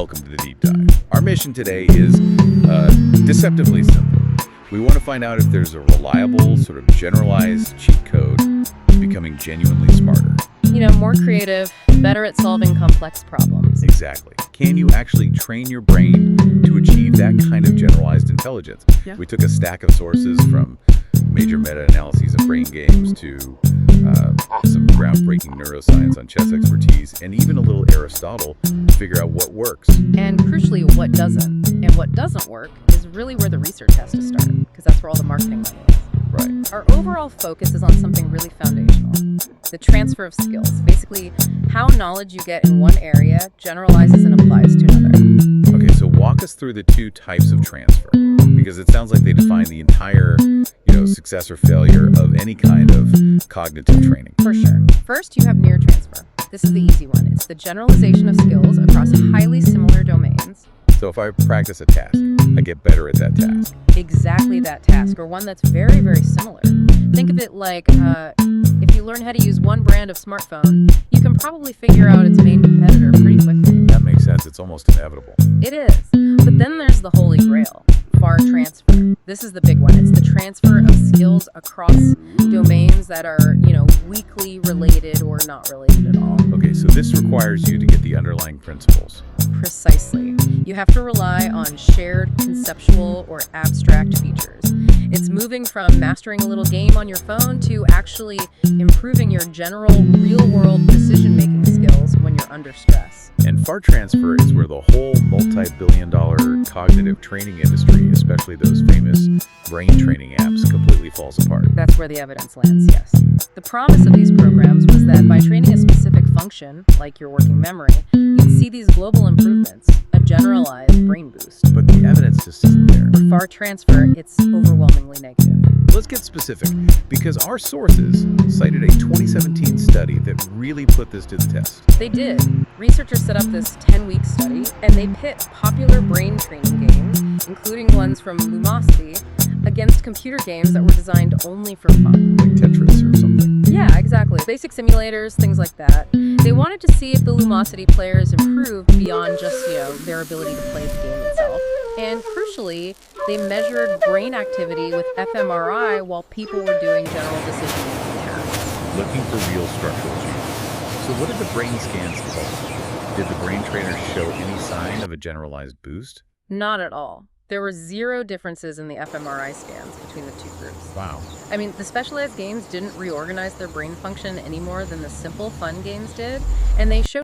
welcome to the Deep Dive. Our mission today is deceptively simple. We want to find out if there's a reliable, sort of generalized cheat code to becoming genuinely smarter. You know, more creative, better at solving complex problems. Exactly. Can you actually train your brain to achieve that kind of generalized intelligence? Yeah. We took a stack of sources from major meta-analyses of brain games to some groundbreaking neuroscience on chess expertise, and even a little Aristotle to figure out what works. And crucially, what doesn't. And what doesn't work is really where the research has to start, because that's where all the marketing money is. Right. Our overall focus is on something really foundational, the transfer of skills. Basically, how knowledge you get in one area generalizes and applies to another. Okay, so walk us through the two types of transfer, because it sounds like they define the entire, success or failure of any kind of cognitive training. For sure. First, you have near transfer. This is the easy one. It's the generalization of skills across highly similar domains. So if I practice a task, I get better at that task. Exactly that task, or one that's very, very similar. Think of it like if you learn how to use one brand of smartphone, you can probably figure out its main competitor pretty quickly. That makes sense. It's almost inevitable. It is. But then there's the holy grail, far transfer. This is the big one. It's the transfer of skills across domains that are, weakly related or not related at all. Okay, so this requires you to get the underlying principles. Precisely. You have to rely on shared conceptual or abstract features. It's moving from mastering a little game on your phone to actually improving your general real-world decision-making skills when you're under stress. And far transfer is where the whole multi-billion-dollar cognitive training industry, especially those famous brain training apps, completely falls apart. That's where the evidence lands, yes. The promise of these programs was that by training a specific function, like your working memory, you'd see these global improvements, a generalized brain boost. But the evidence just isn't there. For far transfer, it's overwhelmingly negative. Let's get specific, because our sources cited a 2017 study that really put this to the test. They did. Researchers set up this 10-week study, and they pit popular brain training games, including ones from Lumosity, against computer games that were designed only for fun. Like Tetris or something. Yeah, exactly. Basic simulators, things like that. They wanted to see if the Lumosity players improved beyond just, their ability to play the game itself. And crucially, they measured brain activity with fMRI while people were doing general decision-making tasks. Looking for real structural changes. So what did the brain scans tell us? Did the brain trainers show any sign of a generalized boost? Not at all. There were zero differences in the fMRI scans between the two groups. Wow. I mean, the specialized games didn't reorganize their brain function any more than the simple fun games did, and they showed